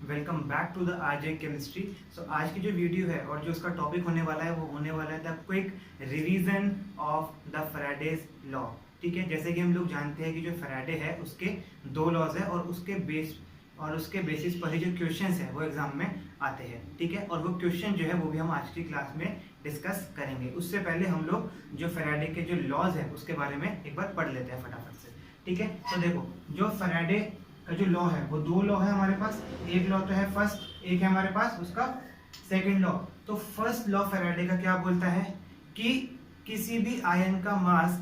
Welcome back to the RJ chemistry. So आज की जो वीडियो है और जो उसका टॉपिक होने वाला है वो होने वाला है the quick revision of the Faraday's law. ठीक है, जैसे कि हम लोग जानते हैं कि जो फैराडे है उसके दो लॉज है और उसके बेसिस पर ही जो क्वेश्चंस है वो एग्जाम में आते हैं। ठीक है, और वो क्वेश्चन जो है वो भी हम आज की क्लास में डिस्कस करेंगे। उससे पहले हम लोग जो फैराडे के जो लॉज है उसके बारे में एक बार पढ़ लेते हैं फटाफट से। ठीक है, तो देखो जो फैराडे का जो लॉ है वो दो लॉ है हमारे पास। एक लॉ तो है फर्स्ट, एक है हमारे पास उसका सेकंड लॉ। तो फर्स्ट लॉ फैराडे का क्या बोलता है कि किसी भी आयन का मास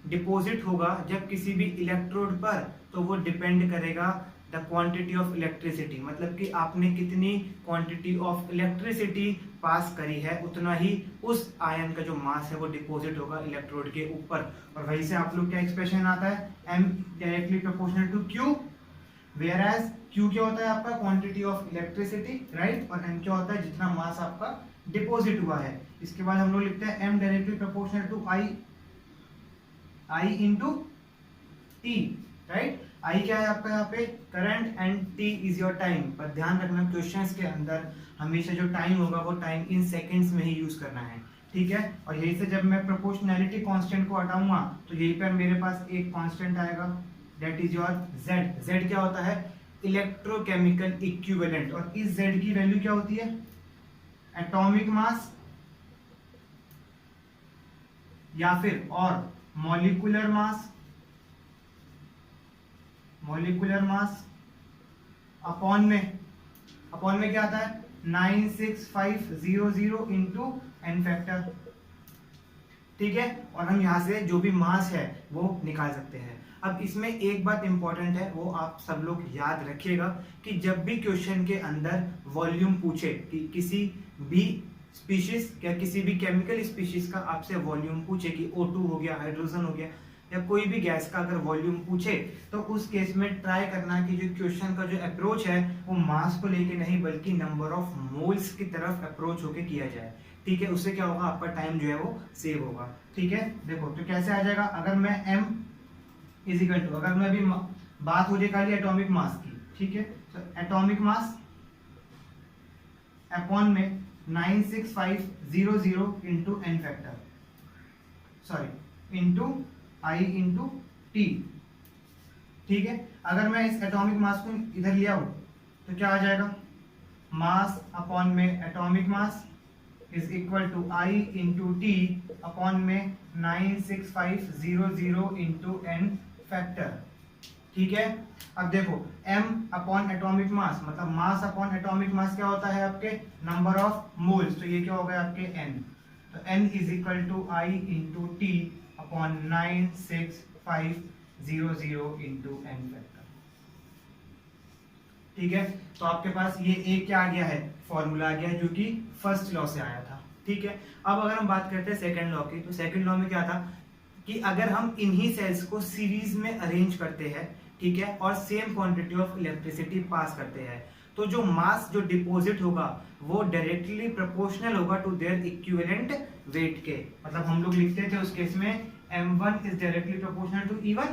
डिपॉजिट होगा जब किसी भी इलेक्ट्रोड पर, तो वो डिपेंड करेगा द क्वांटिटी ऑफ इलेक्ट्रिसिटी, मतलब कि आपने कितनी क्वांटिटी ऑफ इलेक्ट्रिसिटी पास करी है उतना ही उस आयन का जो मास है वो डिपॉजिट होगा इलेक्ट्रोड के ऊपर। और वहीं से आप लोग क्या एक्सप्रेशन आता है, m directly proportional to q, whereas Q क्या होता है आपका क्वांटिटी ऑफ इलेक्ट्रिसिटी, राइट, और M क्या होता है जितना मास आपका डिपॉजिट हुआ है। इसके बाद हम लोग लिखते हैं M directly proportional to I into T, right. I क्या है आपका यहाँ पे current and T is your time. पर ध्यान रखना क्वेश्चंस के अंदर हमेशा जो टाइम होगा वो टाइम इन सेकेंड्स में ही यूज करना है। ठीक है, और यही से जब मैं प्रोपोर्शनैलिटी कांस्टेंट को हटाऊंगा तो यही पर मेरे पास एक कांस्टेंट आएगा, that is your Z। Z क्या होता है, इलेक्ट्रोकेमिकल इक्विवेलेंट। और इस Z की वैल्यू क्या होती है, एटॉमिक मास या फिर और मॉलिक्यूलर मास अपॉन में क्या आता है 96500 इंटू n फैक्टर। ठीक है, और हम यहां से जो भी मास है वो निकाल सकते हैं। अब इसमें एक बात इंपॉर्टेंट है, वो आप सब लोग याद रखिएगा कि जब भी क्वेश्चन के अंदर वॉल्यूम पूछे कि किसी भी स्पीशीज या किसी भी केमिकल स्पीशीज का आपसे वॉल्यूम पूछे कि O2 हो गया, हाइड्रोजन हो गया या कोई भी गैस का अगर वॉल्यूम पूछे, तो उस केस में ट्राई करना कि जो क्वेश्चन का जो अप्रोच है वो मास को लेके नहीं बल्कि नंबर ऑफ मोल्स की तरफ अप्रोच होके किया जाए। ठीक है, उससे क्या होगा, आपका टाइम जो है वो सेव होगा। ठीक है, देखो तो कैसे आ जाएगा, अगर मैं M इज इक्वल टू, अगर मैं अभी बात हो जाए खाली एटॉमिक मास की, ठीक है, तो एटॉमिक मास अपॉन में 96500 into n factor, sorry into I into T। ठीक है, अगर मैं इस एटॉमिक मास को इधर ले आऊं तो क्या आ जाएगा, मास अपॉन में atomic mass is equal to I into T upon में 96500 इंटू n फैक्टर। ठीक है, अब देखो m अपॉन एटॉमिक मास मतलब मास अपॉन एटॉमिक मास क्या होता है आपके नंबर ऑफ मोल्स, तो ये क्या हो गया आपके n, तो n is equal to I into T upon 96500 into n factor. ठीक है, तो आपके पास ये एक क्या आ गया है, फॉर्मूला आ गया है जो कि फर्स्ट लॉ से आया था। ठीक है, अब अगर हम बात करते हैं सेकंड लॉ की, तो सेकंड लॉ में क्या था कि अगर हम इन्हीं सेल्स को सीरीज में अरेंज करते हैं, ठीक है, और same quantity of electricity pass करते हैं, तो जो मास जो डिपॉजिट होगा वो डायरेक्टली प्रोपोर्शनल होगा टू देयर इक्विवेलेंट वेट के। मतलब हम लोग लिखते थे उस केस में M1 is directly proportional to E1,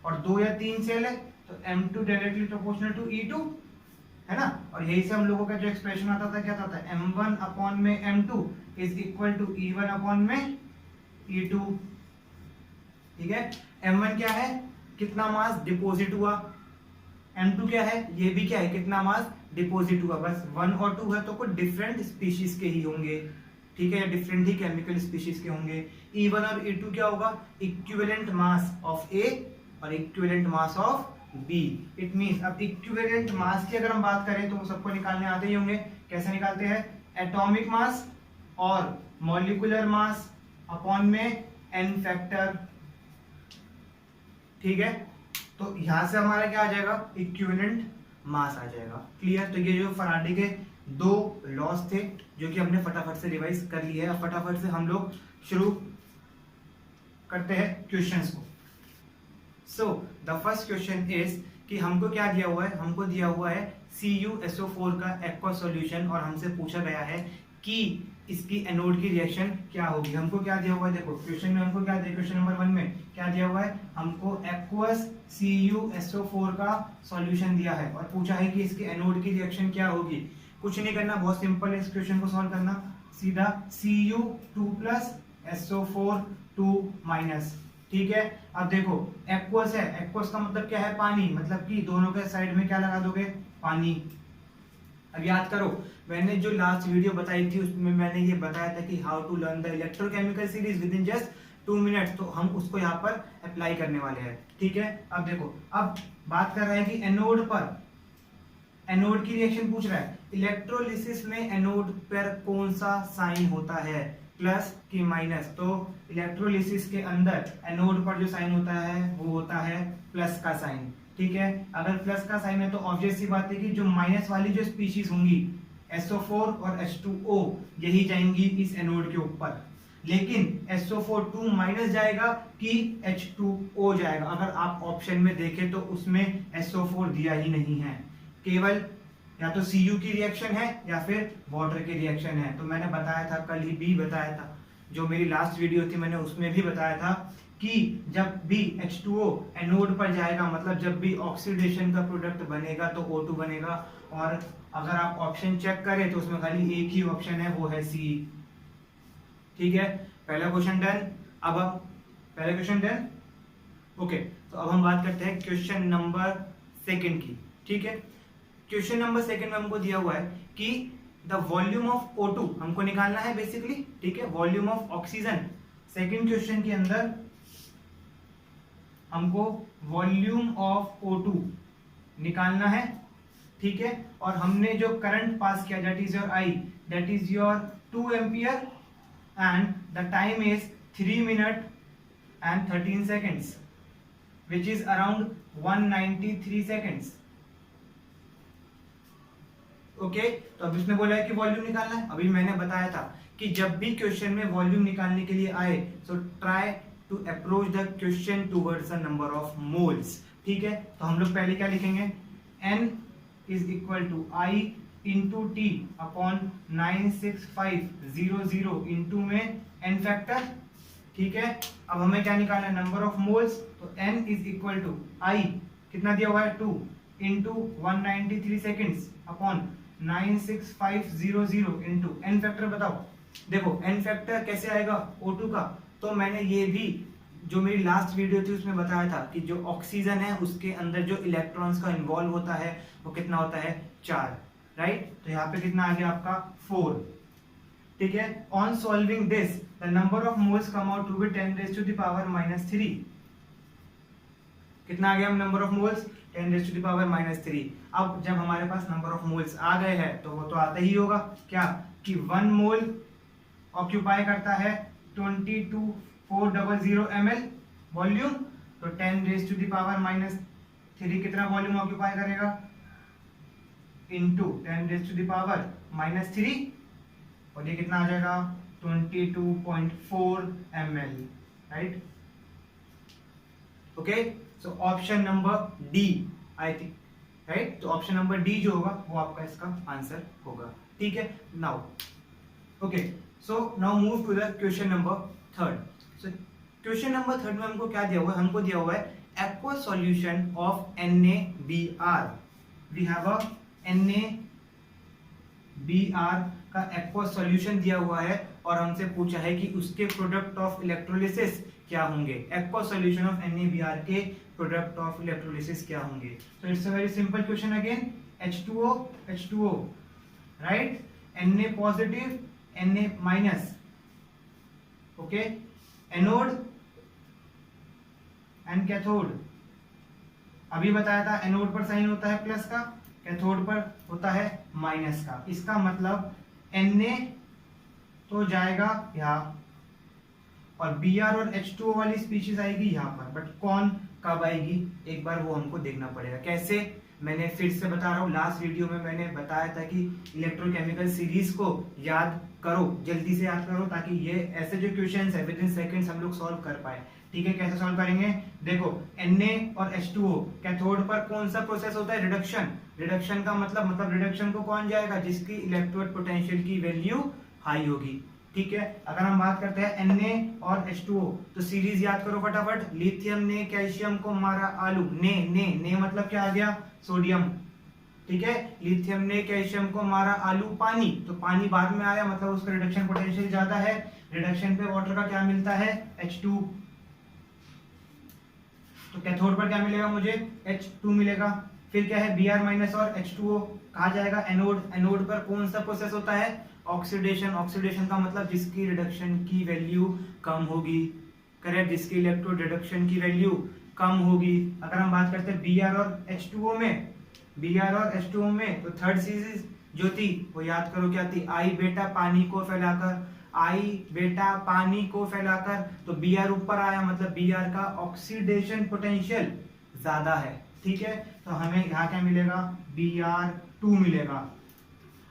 और 2 या 3 सेल है तो M2 directly proportional to E2, है ना। और यही से हम लोगों का जो एक्सप्रेशन आता था क्या था, M1 अपॉन में M2 is equal to E1 upon में E2। ठीक है, M1 क्या है, कितना मास डिपॉजिट हुआ, M2 क्या है, ये भी क्या है, कितना मास डिपॉजिट हुआ। बस 1 और 2 है तो कुछ डिफरेंट स्पीशीज के ही होंगे, ठीक है, या डिफरेंट ही केमिकल स्पीशीज के होंगे। E1 और E2 क्या होगा, इक्विवेलेंट मास ऑफ A और equivalent mass of B। It means अब इक्विवेलेंट मास की अगर हम बात करें तो वो सबको निकालने आते ही होंगे। कैसे निकालते हैं, एटॉमिक मास और मॉलिक्यूलर मास अपॉन में n फैक्टर। ठीक है, तो यहां से हमारा क्या आ जाएगा, इक्विवेलेंट मास आ जाएगा। क्लियर, तो ये जो फैराडे के दो लॉस थे जो कि हमने फटाफट से रिवाइज कर लिए। अब फटाफट से हम लोग शुरू करते हैं क्वेश्चंस को। So the first question is कि हमको क्या दिया हुआ है, हमको दिया हुआ है CuSO4 का एक्वा सॉल्यूशन और हमसे पूछा गया है कि इसकी एनोड की रिएक्शन क्या होगी। हमको क्या दिया हुआ है, देखो क्वेश्चन में हमको क्या दिया, क्वेश्चन नंबर 1 में क्या दिया हुआ है, हमको एक्वस CuSO4 का सॉल्यूशन दिया है और पूछा है कि इसके एनोड की रिएक्शन क्या होगी। कुछ नहीं करना, बहुत सिंपल है इस क्वेश्चन को सॉल्व करना। सीधा Cu2+ SO4 2-, ठीक है। अब देखो एक्वस है, एक्वस का मतलब क्या है, पानी, मतलब कि दोनों के साइड में क्या लगा दोगे, पानी। अब याद करो, मैंने जो लास्ट वीडियो बताई थी उसमें मैंने ये बताया था कि how to learn the electrochemical series within just 2 minutes, तो हम उसको यहाँ पर अप्लाई करने वाले हैं, ठीक है। अब देखो, अब बात कर रहा है कि एनोड पर, एनोड की रिएक्शन पूछ रहा है, इलेक्ट्रोलिसिस में एनोड पर कौन सा साइन होता है, प्लस कि माइनस। तो इलेक्ट्रोलिसिस के अंदर एनोड पर जो साइन होता है वो होता है प्लस का साइन, ठीक है। अगर प्लस का साइन है तो ऑब्वियस सी बात है कि जो माइनस वाली जो स्पीशीज होंगी SO4 और H2O यही जाएंगी इस एनोड के ऊपर, लेकिन SO4 2- जाएगा कि H2O जाएगा। अगर आप ऑप्शन में देखें तो उसमें SO4 दिया ही नहीं है, केवल या तो Cu की रिएक्शन है या फिर वाटर की रिएक्शन है। तो मैंने बताया था, कल ही भी बताया था, जो मेरी लास्ट वीडियो थी मैंने उसमें भी बताया था कि जब भी H2O एनोड पर जाएगा, मतलब जब भी ऑक्सीडेशन का प्रोडक्ट बनेगा तो O2 बनेगा। और अगर आप ऑप्शन चेक करें तो उसमें खाली एक ही ऑप्शन है, वो है C, ठीक है। पहला क्वेश्चन डन। अब पहला क्वेश्चन डन, ओके। तो अब हम बात करते हैं क्वेश्चन नंबर 2 की, ठीक है। क्वेश्चन नंबर 2 में हमको दिया हुआ है कि द वॉल्यूम ऑफ O2 हमको निकालना है बेसिकली, ठीक है, volume of oxygen. Second question के अंदर हमको वॉल्यूम ऑफ O2 निकालना है, ठीक है। और हमने जो करंट पास किया, that is your I, that is your 2 ampere and the time is 3 minutes and 13 seconds which is around 193 seconds, okay. तो अब इसमें बोला है कि वॉल्यूम निकालना है। अभी मैंने बताया था कि जब भी क्वेश्चन में वॉल्यूम निकालने के लिए आए so try to approach the question towards the number of moles, ठीक है। तो हम लोग पहले क्या लिखेंगे, N is equal to I into T upon 96500 into में n फैक्टर, ठीक है। अब हमें क्या निकालना है, नंबर ऑफ मोल्स। तो n is equal to I कितना दिया हुआ है 2 into 193 seconds upon 96500 into n factor बताओ। देखो n फैक्टर कैसे आएगा O2 का, तो मैंने ये भी जो मेरी लास्ट वीडियो थी उसमें बताया था कि जो ऑक्सीजन है उसके अंदर जो इलेक्ट्रॉन्स का इन्वॉल्व होता है वो कितना होता है, 4, राइट। तो यहाँ पे कितना आ गया आपका 4, ठीक है। On solving this the number of moles come out to be 10⁻³ कितना आ गया नंबर ऑफ मोल्स, 10⁻³ अब जब हमारे पास नंबर ऑफ मोल्स आ गए हैं तो वो तो आता ही होगा क्या, कि 1 मोल ऑक्यूपाई करता है 22400 ml वॉल्यूम। तो 10⁻³ कितना वॉल्यूम ऑक्यूपाई करेगा, इंटू 10⁻³ और ये कितना आ जाएगा 22.4 ml, right. Okay, so option number D I think, right. तो ऑप्शन नंबर डी जो होगा वो आपका इसका आंसर होगा, ठीक है। Now okay, so now move to the question number 3। So question number 3 में हमको क्या दिया हुआ है, हमको दिया हुआ है aqua solution of NaBr। We have a NaBr का एक्वा सॉल्यूशन दिया हुआ है और हमसे पूछा है कि उसके प्रोडक्ट ऑफ इलेक्ट्रोलिसिस क्या होंगे। एक्वा सॉल्यूशन ऑफ NaBr के प्रोडक्ट ऑफ इलेक्ट्रोलिसिस क्या होंगे। तो it's a very simple question again, H2O, right, Na positive Na minus, okay, anode and cathode. अभी बताया था एनोड पर साइन होता है प्लस का, कैथोड पर होता है माइनस का। इसका मतलब Na तो जाएगा यहाँ और Br और H2O वाली स्पीशीज आएगी यहाँ पर, बट कौन कब आएगी एक बार वो हमको देखना पड़ेगा। कैसे, मैंने फिर से बता रहा हूँ, लास्ट वीडियो में मैंने बताया था कि इलेक्ट्रोकेमिकल सीरीज को याद करो, जल्दी से याद करो, ताकि ये ऐसे जो क्वेश्चंस है विद इन सेकंड्स हम लोग सॉल्व कर पाए, ठीक है। कैसे सॉल्व करेंगे, देखो Na और H2O कैथोड पर कौन सा प्रोसेस होता है, रिडक्शन। रिडक्शन का मतलब रिडक्शन को कौन जाएगा, जिसकी इलेक्ट्रोड पोटेंशियल की वैल्यू हाई होगी, ठीक है। अगर हम बात करते हैं Na और H2O, तो सीरीज याद करो फटाफट। लिथियम ने कैल्शियम को मारा आलू। ने मतलब क्या आ गया? सोडियम। ठीक है, लिथियम ने कैल्शियम को मारा आलू पानी, तो पानी बाद में आया, मतलब उसका रिडक्शन पोटेंशियल ज्यादा है। रिडक्शन पे वाटर का क्या मिलता है? H2। तो कैथोड पर क्या मिलेगा मुझे? H2 मिलेगा। फिर क्या है? Br माइनस और H2O कहा जाएगा एनोड। एनोड पर कौन सा प्रोसेस होता है? ऑक्सीडेशन। ऑक्सीडेशन का मतलब जिसकी रिडक्शन की वैल्यू कम होगी, करेक्ट, जिसकी इलेक्ट्रोड रिडक्शन की वैल्यू कम होगी। अगर हम बात करते हैं Br और H2O में, Br और H2O में, तो थर्ड सीरीज जो थी वो याद करो क्या थी? आई बेटा पानी को फैलाकर, आई बेटा पानी को फैलाकर, तो Br ऊपर आया, मतलब Br का ऑक्सीडेशन पोटेंशियल ज्यादा है। ठीक है, तो हमें यहाँ क्या मिलेगा? Br2 मिलेगा।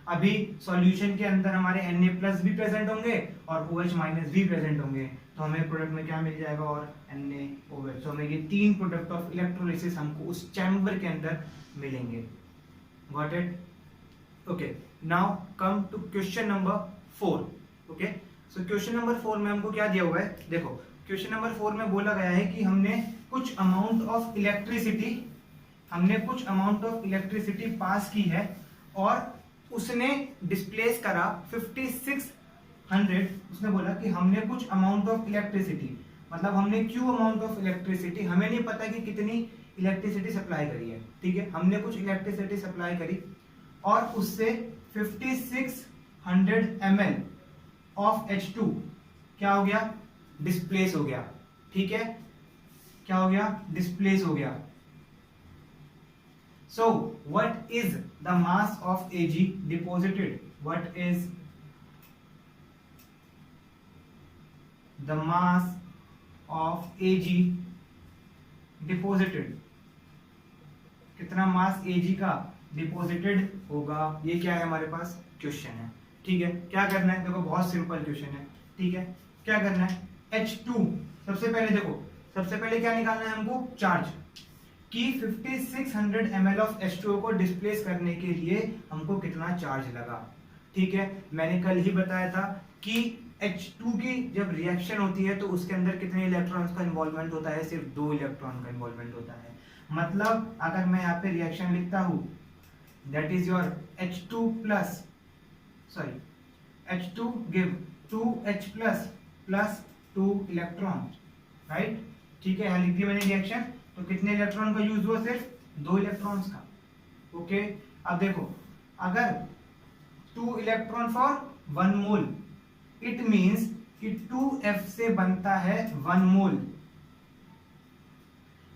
अभी सॉल्यूशन के अंदर हमारे Na+ भी प्रेजेंट होंगे और OH- भी प्रेजेंट होंगे, तो हमें प्रोडक्ट में क्या मिल जाएगा? और NaOH। तो हमें ये 3 प्रोडक्ट ऑफ इलेक्ट्रोलिसिस हमको उस चैम्बर के अंदर मिलेंगे। Got it? Okay, now come to question number 4। Okay, so question number 4 में हमको क्या दिया हुआ है? देखो, क्वेश्चन नंबर 4 में बोला गया है कि हमने कुछ अमाउंट ऑफ इलेक्ट्रिसिटी पास की है और उसने डिस्प्लेस करा 5600। उसने बोला कि हमने कुछ अमाउंट ऑफ इलेक्ट्रिसिटी, मतलब हमने क्यू अमाउंट ऑफ इलेक्ट्रिसिटी, हमें नहीं पता कि कितनी इलेक्ट्रिसिटी सप्लाई करी है। ठीक है, हमने कुछ इलेक्ट्रिसिटी सप्लाई करी और उससे 5600 ml ऑफ H2 क्या हो गया? डिस्प्लेस हो गया। ठीक है, क्या हो गया? डिस्प्लेस हो गया। So, what is the mass of Ag deposited? What is the mass of Ag deposited? कितना मास Ag का डिपोजिटेड होगा? ये क्या है? हमारे पास क्वेश्चन है। ठीक है, क्या करना है? देखो, बहुत सिंपल क्वेश्चन है। ठीक है, क्या करना है? H2, सबसे पहले देखो, सबसे पहले क्या निकालना है हमको? चार्ज। कि 5600 ml ऑफ H2O को डिस्प्लेस करने के लिए हमको कितना चार्ज लगा। ठीक है, मैंने कल ही बताया था कि H2 की जब रिएक्शन होती है तो उसके अंदर कितने इलेक्ट्रॉन्स का इन्वॉल्वमेंट होता है? सिर्फ 2 इलेक्ट्रॉन का इन्वॉल्वमेंट होता है। मतलब अगर मैं यहाँ पे रिएक्शन लिखता हूं, that is your H2 give 2H plus 2 electron, right? ठीक है, यहाँ लिख दी मैंने रिएक्शन। तो कितने इलेक्ट्रॉन का यूज हुआ? सिर्फ 2 इलेक्ट्रॉन्स का। ओके, अब देखो, अगर 2 electron for 1 mole, it means कि 2F से बनता है 1 मोल।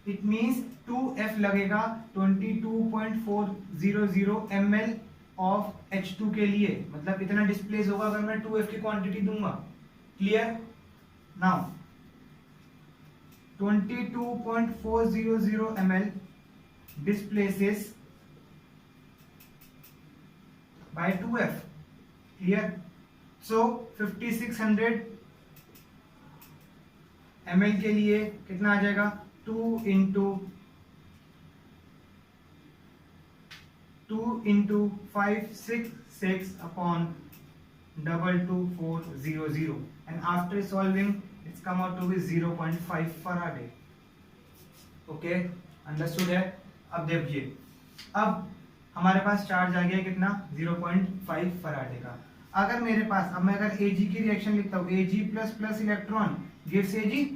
इट मींस 2F लगेगा 22.400 ml ऑफ H2 के लिए, मतलब इतना डिस्प्लेस होगा अगर मैं 2F की क्वांटिटी दूंगा। Clear? Now 22.400 ml displaces by 2F. Clear? So 5600 ml के लिए कितना आ जाएगा? 2 into 566 upon 22400, and after solving it's come out to be 0.5 Faraday. Okay, understood है? अब देखिए, अब हमारे पास चार्ज आ गया कितना? 0.5 फराडे का। अगर मेरे पास, अब मैं अगर Ag की रिएक्शन लिखता हूं, Ag plus electron gives Ag,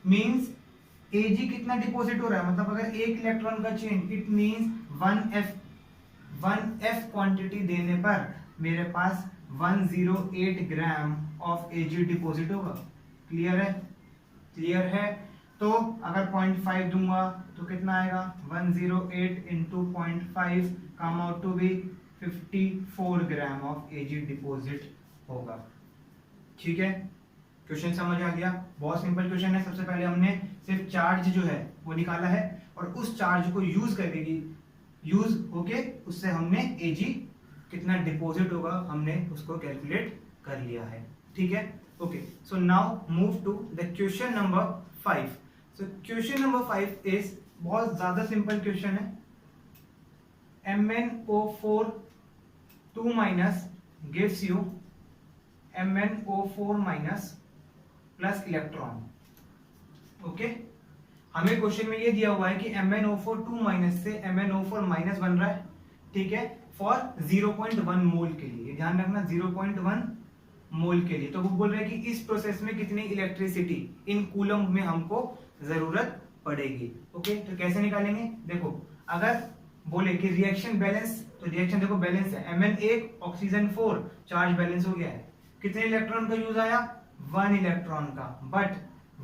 means Ag कितना डिपोजिट हो रहा है? मतलब अगर एक इलेक्ट्रॉन का change, it means 1F quantity देने पर मेरे पास 108 ग्राम ऑफ Ag डिपोजिट होगा। क्लियर है? क्लियर है? तो अगर 0.5 दूंगा तो कितना आएगा? 108 into 0.5 come out to be 54 gram of Ag deposit होगा। ठीक है, क्वेश्चन समझ आ गया? बहुत सिंपल क्वेश्चन है। सबसे पहले हमने सिर्फ चार्ज जो है वो निकाला है और उस चार्ज को यूज होके उससे हमने Ag कितना डिपॉजिट होगा हमने उसको कैलकुलेट कर लिया है। ठीक है, okay. So now move to the question number 5। So question number 5 is बहुत ज्यादा सिंपल क्वेश्चन है। MnO4 2- gives you MnO4 minus plus electron. Okay, हमें क्वेश्चन में ये दिया हुआ है कि MnO4 2 माइनस से MnO4 माइनस बन रहा है, ठीक है, फॉर 0.1 मोल के लिए, ध्यान रखना 0.1 मोल के लिए। तो वो बोल रहे हैं कि इस प्रोसेस में कितनी इलेक्ट्रिसिटी इन कूलम में हमको जरूरत पड़ेगी। ओके, तो कैसे निकालेंगे, देखो अगर बोले कि रिएक्शन बैलेंस, तो रिएक्शन देखो बैलेंस है, Mn 1 ऑक्सीजन 4, चार्ज बैलेंस हो गया है। कितने इलेक्ट्रॉन का यूज आया, 1 इलेक्ट्रॉन का, बट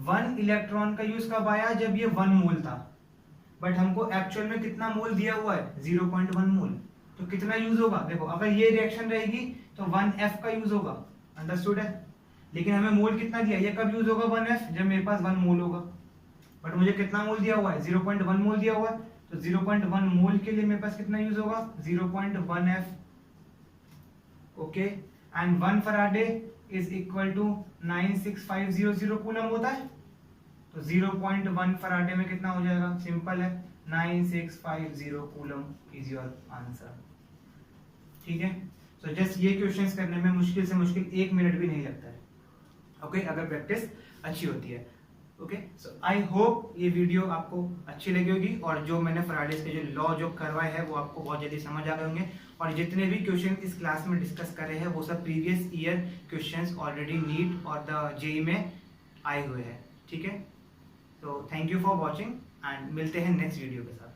1 इलेक्ट्रॉन का यूज कब आया, जब ये 1 मोल था, बट हमको एक्चुअल में कितना मोल दिया हुआ है, 0.1 मोल। तो कितना यूज होगा, देखो अगर ये रिएक्शन रहेगी तो 1F का यूज होगा, अंडरस्टूड है। लेकिन हमें मोल कितना दिया, ये कब यूज होगा 1F, जब मेरे पास 1 मोल होगा, बट मुझे कितना मोल दिया हुआ है, 0.1 मोल दिया हुआ है। तो 0.1 मोल के लिए मेरे पास कितना यूज होगा, 0.1F। Okay, and 1 faraday is equal to 96500 coulomb होता है। तो 0.1 फराडे में कितना हो जाएगा, सिंपल है, 9650 कूलम इज योर आंसर। ठीक है, तो जस्ट ये क्वेश्चंस करने में मुश्किल से मुश्किल 1 मिनट भी नहीं लगता है। ओके, अगर प्रैक्टिस अच्छी होती है। ओके, सो आई होप ये वीडियो आपको अच्छी लगी होगी, और जो मैंने फराडेज के जो लॉ जो करवाए हैं वो आपको बहुत जल्दी समझ आ गए होंगे। और जितने भी क्वेश्चन इस क्लास में डिस्कस करे हैं वो सब previous year questions already NEET और द जेईई में आए हुए हैं। ठीक है, तो thank you for watching and मिलते हैं नेक्स्ट वीडियो के साथ।